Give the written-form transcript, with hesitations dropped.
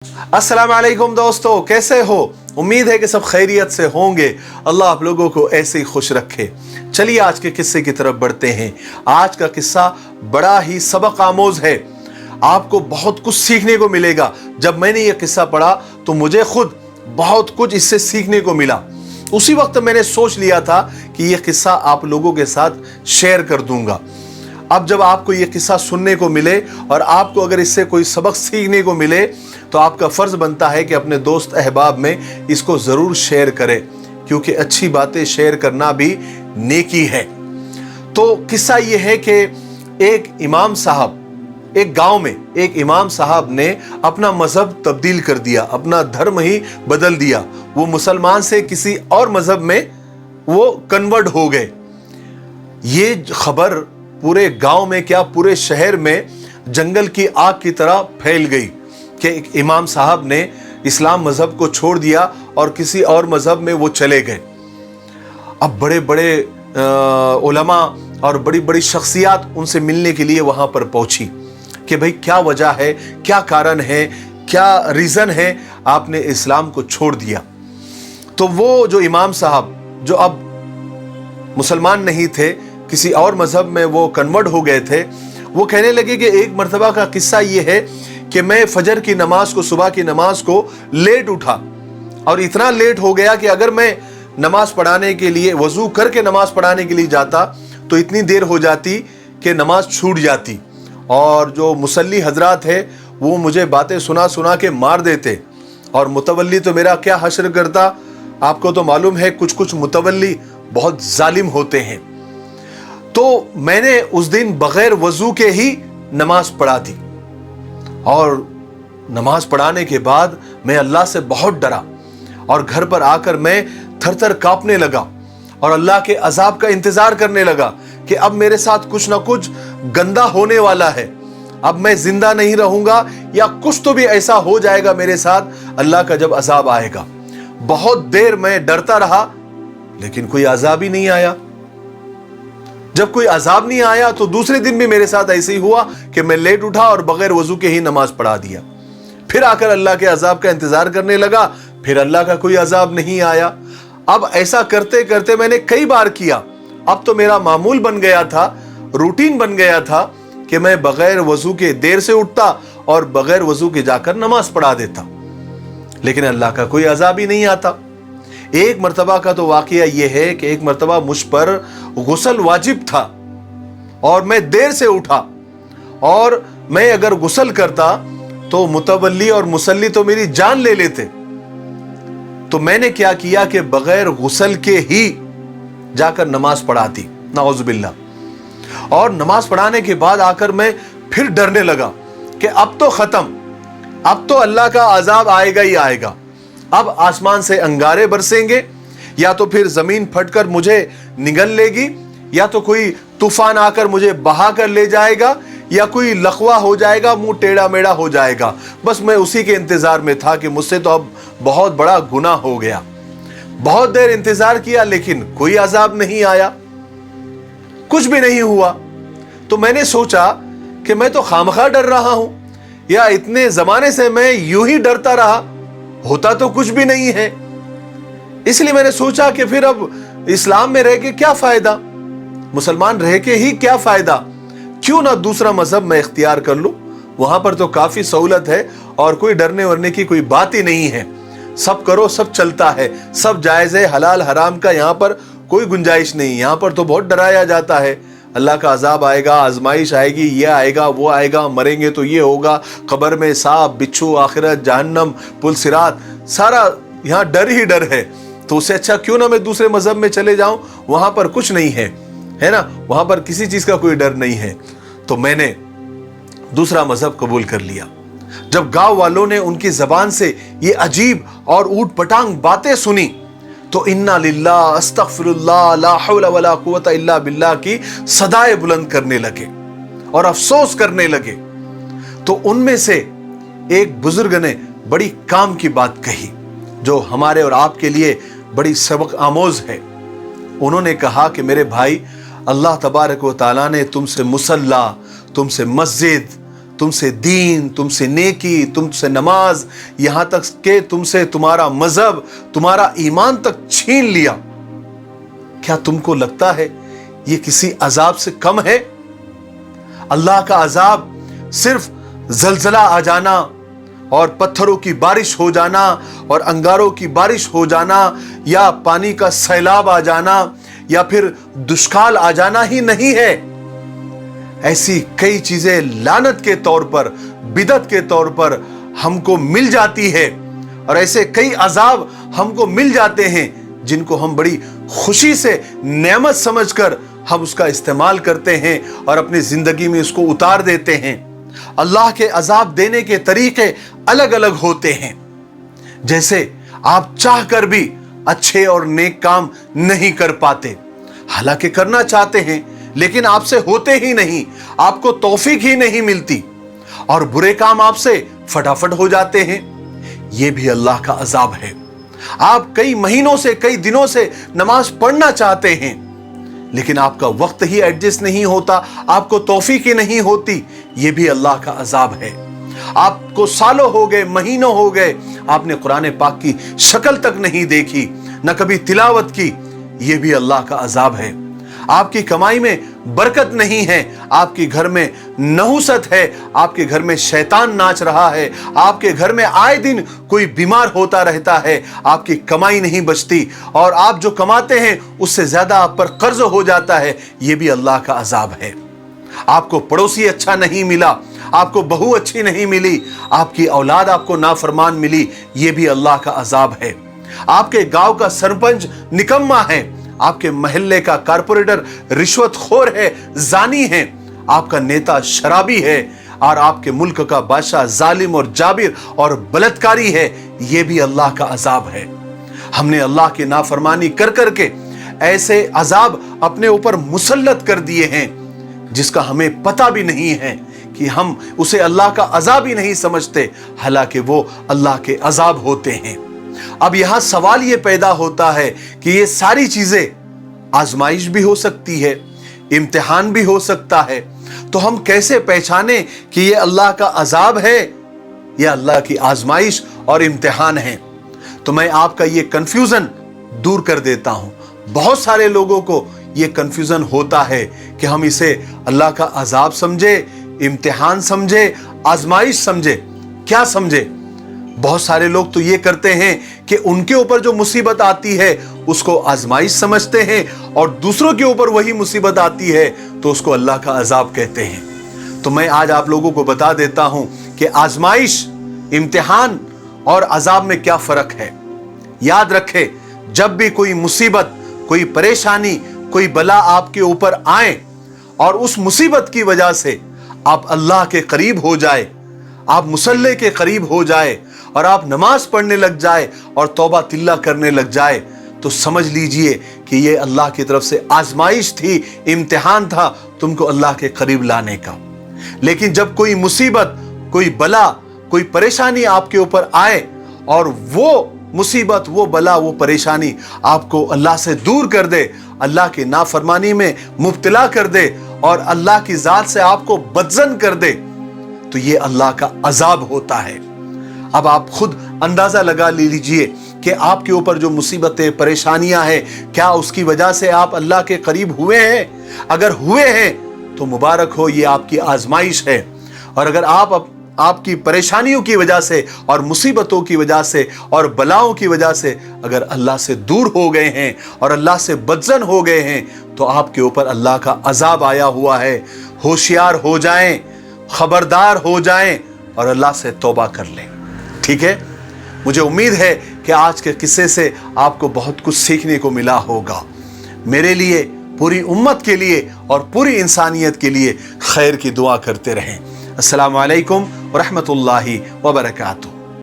अस्सलाम वालेकुम दोस्तों, कैसे हो? उम्मीद है कि सब खैरियत से होंगे। अल्लाह आप लोगों को ऐसे ही खुश रखे। चलिए आज के किस्से की तरफ बढ़ते हैं। आज का किस्सा बड़ा ही सबक आमोज है, आपको बहुत कुछ सीखने को मिलेगा। जब मैंने ये किस्सा पढ़ा तो मुझे खुद बहुत कुछ इससे सीखने को मिला। उसी वक्त मैंने सोच लिया था कि ये किस्सा आप लोगों के साथ शेयर कर दूंगा। अब जब आपको ये किस्सा सुनने को मिले और आपको अगर इससे कोई सबक सीखने को मिले तो आपका फर्ज बनता है कि अपने दोस्त अहबाब में इसको जरूर शेयर करें, क्योंकि अच्छी बातें शेयर करना भी नेकी है। तो किस्सा ये है कि एक इमाम साहब, एक गांव में एक इमाम साहब ने अपना मजहब तब्दील कर दिया, अपना धर्म ही बदल दिया। वो मुसलमान से किसी और मजहब में वो कन्वर्ट हो गए। ये खबर पूरे गांव में क्या पूरे शहर में जंगल की आग की तरह फैल गई कि एक इमाम साहब ने इस्लाम मजहब को छोड़ दिया और किसी और मजहब में वो चले गए। अब बड़े बड़े उलमा और बड़ी बड़ी शख्सियात उनसे मिलने के लिए वहां पर पहुंची कि भाई क्या वजह है, क्या कारण है, क्या रीजन है आपने इस्लाम को छोड़ दिया। तो वो जो इमाम साहब जो अब मुसलमान नहीं थे, किसी और मजहब में वो कन्वर्ट हो गए थे, वो कहने लगे कि एक मर्तबा का किस्सा ये है कि मैं फजर की नमाज को, सुबह की नमाज को लेट उठा और इतना लेट हो गया कि अगर मैं नमाज पढ़ाने के लिए वजू करके नमाज पढ़ाने के लिए जाता तो इतनी देर हो जाती कि नमाज छूट जाती और जो मुसल्ली हजरात है वो मुझे बातें सुना सुना के मार देते और मुतवल्ली तो मेरा क्या हश्र करता। आपको तो मालूम है कुछ कुछ मुतवल्ली बहुत जालिम होते हैं। तो मैंने उस दिन बगैर वजू के ही नमाज पढ़ा दी और नमाज पढ़ाने के बाद मैं अल्लाह से बहुत डरा और घर पर आकर मैं थर थर कांपने लगा और अल्लाह के अजाब का इंतजार करने लगा कि अब मेरे साथ कुछ ना कुछ गंदा होने वाला है, अब मैं जिंदा नहीं रहूंगा या कुछ तो भी ऐसा हो जाएगा मेरे साथ, अल्लाह का जब अजाब आएगा। बहुत देर मैं डरता रहा लेकिन कोई अजाब ही नहीं आया। जब कोई अजाब नहीं आया तो दूसरे दिन भी मेरे साथ ऐसे ही हुआ कि मैं लेट उठा और बगैर वजू के ही नमाज पढ़ा दिया। फिर आकर अल्लाह के अजाब का इंतजार करने लगा, फिर अल्लाह का कोई अजाब नहीं आया। अब ऐसा करते करते मैंने कई बार किया। अब तो मेरा मामूल बन गया था, रूटीन बन गया था कि मैं बगैर वजू के देर से उठता और बगैर वजू के जाकर नमाज पढ़ा देता, लेकिन अल्लाह का कोई अजाब ही नहीं आता। एक मर्तबा का तो वाकया यह है कि एक मर्तबा मुझ पर गुस्ल वाजिब था और मैं देर से उठा और मैं अगर गुस्ल करता तो मुतवल्ली और मुसल्ली तो मेरी जान ले लेते। तो मैंने क्या किया कि बगैर गुस्ल के ही जाकर नमाज पढ़ा दी, नाउज़ुबिल्लाह। और नमाज पढ़ाने के बाद आकर मैं फिर डरने लगा कि अब तो खत्म, अब तो अल्लाह का अजाब आएगा ही आएगा। अब आसमान से अंगारे बरसेंगे या तो फिर जमीन फटकर मुझे निगल लेगी या तो कोई तूफान आकर मुझे बहा कर ले जाएगा या कोई लकवा हो जाएगा, मुंह टेढ़ा मेढ़ा हो जाएगा। बस मैं उसी के इंतजार में था कि मुझसे तो अब बहुत बड़ा गुनाह हो गया। बहुत देर इंतजार किया लेकिन कोई अजाब नहीं आया, कुछ भी नहीं हुआ। तो मैंने सोचा कि मैं तो खामखा डर रहा हूं या इतने जमाने से मैं यूं ही डरता रहा, होता तो कुछ भी नहीं है। इसलिए मैंने सोचा कि फिर अब इस्लाम में रह के क्या फायदा, मुसलमान रह के ही क्या फायदा, क्यों ना दूसरा मजहब मैं इख्तियार कर लूं। वहां पर तो काफी सहूलत है और कोई डरने वरने की कोई बात ही नहीं है। सब करो, सब चलता है, सब जायज है, हलाल हराम का यहाँ पर कोई गुंजाइश नहीं। यहाँ पर तो बहुत डराया जाता है, अल्लाह का अजाब आएगा, आजमाइश आएगी, ये आएगा, वो आएगा, मरेंगे तो ये होगा, कब्र में सांप बिच्छू, आखिरत, जहन्नम, पुल सिरात, सारा यहाँ डर ही डर है। तो उससे अच्छा क्यों ना मैं दूसरे मजहब में चले जाऊं, वहां पर कुछ नहीं है, है ना, वहां पर किसी चीज का कोई डर नहीं है। तो मैंने दूसरा मजहब कबूल कर लिया। जब गांव वालों ने उनकी जबान से ये अजीब और ऊट पटांग बातें सुनी तो इन्ना लिल्लाह अस्तगफिरुल्लाह ला हौला वला कुव्वता इल्ला बिल्लाह की सदाएं बुलंद करने लगे और अफसोस करने लगे। तो उनमें से एक बुजुर्ग ने बड़ी काम की बात कही जो हमारे और आपके लिए बड़ी सबक आमोज है। उन्होंने कहा कि मेरे भाई, अल्लाह तबारक व तआला ने तुमसे मुसल्ला, तुमसे मस्जिद, तुमसे दीन, तुमसे नेकी, तुमसे नमाज, यहां तक कि तुमसे तुम्हारा मजहब, तुम्हारा ईमान तक छीन लिया, क्या तुमको लगता है ये किसी अजाब से कम है? अल्लाह का अजाब सिर्फ जलजला आ जाना और पत्थरों की बारिश हो जाना और अंगारों की बारिश हो जाना या पानी का सैलाब आ जाना या फिर दुष्काल आ जाना ही नहीं है। ऐसी कई चीजें लानत के तौर पर, बिदत के तौर पर हमको मिल जाती है और ऐसे कई अजाब हमको मिल जाते हैं जिनको हम बड़ी खुशी से नेमत समझकर हम उसका इस्तेमाल करते हैं और अपनी जिंदगी में उसको उतार देते हैं। अल्लाह के अजाब देने के तरीके अलग अलग होते हैं। जैसे आप चाह कर भी अच्छे और नेक काम नहीं कर पाते, हालांकि करना चाहते हैं लेकिन आपसे होते ही नहीं, आपको तौफीक ही नहीं मिलती और बुरे काम आपसे फटाफट हो जाते हैं। यह भी अल्लाह का अजाब है। आप कई महीनों से, कई दिनों से नमाज पढ़ना चाहते हैं लेकिन आपका वक्त ही एडजस्ट नहीं होता, आपको तौफीक ही नहीं होती, यह भी अल्लाह का अजाब है। आपको सालों हो गए, महीनों हो गए, आपने कुरान पाक की शक्ल तक नहीं देखी, न कभी तिलावत की, यह भी अल्लाह का अजाब है। आपकी कमाई में बरकत नहीं है, आपके घर में नहुसत है, आपके घर में शैतान नाच रहा है, आपके घर में आए दिन कोई बीमार होता रहता है, आपकी कमाई नहीं बचती और आप जो कमाते हैं उससे ज्यादा आप पर कर्ज हो जाता है, यह भी अल्लाह का अजाब है। आपको पड़ोसी अच्छा नहीं मिला, आपको बहू अच्छी नहीं मिली, आपकी औलाद आपको नाफरमान मिली, यह भी अल्लाह का अजाब है। आपके गांव का सरपंच निकम्मा है, आपके महल्ले का कारपोरेटर रिश्वतखोर है, जानी है, आपका नेता शराबी है और आपके मुल्क का बादशाह जालिम और जाबिर और बलात्कारी है, यह भी अल्लाह का अजाब है। हमने अल्लाह की नाफरमानी कर करके ऐसे अजाब अपने ऊपर मुसल्लत कर दिए हैं जिसका हमें पता भी नहीं है कि हम उसे अल्लाह का अजाब ही नहीं समझते, हालांकि वो अल्लाह के अजाब होते हैं। अब यहां सवाल यह पैदा होता है कि ये सारी चीजें आजमाइश भी हो सकती है, इम्तिहान भी हो सकता है, तो हम कैसे पहचाने कि ये अल्लाह का अजाब है या अल्लाह की आजमाइश और इम्तिहान है? तो मैं आपका ये कंफ्यूजन दूर कर देता हूं। बहुत सारे लोगों को ये कंफ्यूजन होता है कि हम इसे अल्लाह का अजाब समझे, इम्तिहान समझे, आजमाइश समझे, क्या समझे? बहुत सारे लोग तो ये करते हैं कि उनके ऊपर जो मुसीबत आती है उसको आजमाइश समझते हैं और दूसरों के ऊपर वही मुसीबत आती है तो उसको अल्लाह का अजाब कहते हैं। तो मैं आज आप लोगों को बता देता हूं कि आजमाइश, इम्तिहान और अजाब में क्या फर्क है। याद रखें, जब भी कोई मुसीबत, कोई परेशानी, कोई बला आपके ऊपर आए और उस मुसीबत की वजह से आप अल्लाह के करीब हो जाए, आप मुसल्ले के करीब हो जाए और आप नमाज पढ़ने लग जाए और तौबा तिल्ला करने लग जाए, तो समझ लीजिए कि ये अल्लाह की तरफ से आजमाइश थी, इम्तिहान था तुमको अल्लाह के करीब लाने का। लेकिन जब कोई मुसीबत, कोई बला, कोई परेशानी आपके ऊपर आए और वो मुसीबत, वो बला, वो परेशानी आपको अल्लाह से दूर कर दे, अल्लाह की नाफरमानी में मुब्तला कर दे और अल्लाह की जात से आपको बदजन कर दे, तो ये अल्लाह का अजाब होता है। अब आप खुद अंदाजा लगा लीजिए कि आपके ऊपर जो मुसीबतें, परेशानियां हैं, क्या उसकी वजह से आप अल्लाह के करीब हुए हैं? अगर हुए हैं तो मुबारक हो, ये आपकी आजमाइश है। और अगर आपकी परेशानियों की वजह से और मुसीबतों की वजह से और बलाओं की वजह से अगर अल्लाह से दूर हो गए हैं और अल्लाह से बदजन हो गए हैं तो आपके ऊपर अल्लाह का अजाब आया हुआ है। होशियार हो जाएं, खबरदार हो जाएं और अल्लाह से तौबा कर लें। ठीक है, मुझे उम्मीद है कि आज के किस्से से आपको बहुत कुछ सीखने को मिला होगा। मेरे लिए, पूरी उम्मत के लिए और पूरी इंसानियत के लिए खैर की दुआ करते रहें। अस्सलामु अलैकुम व रहमतुल्लाहि व बरकातुहू।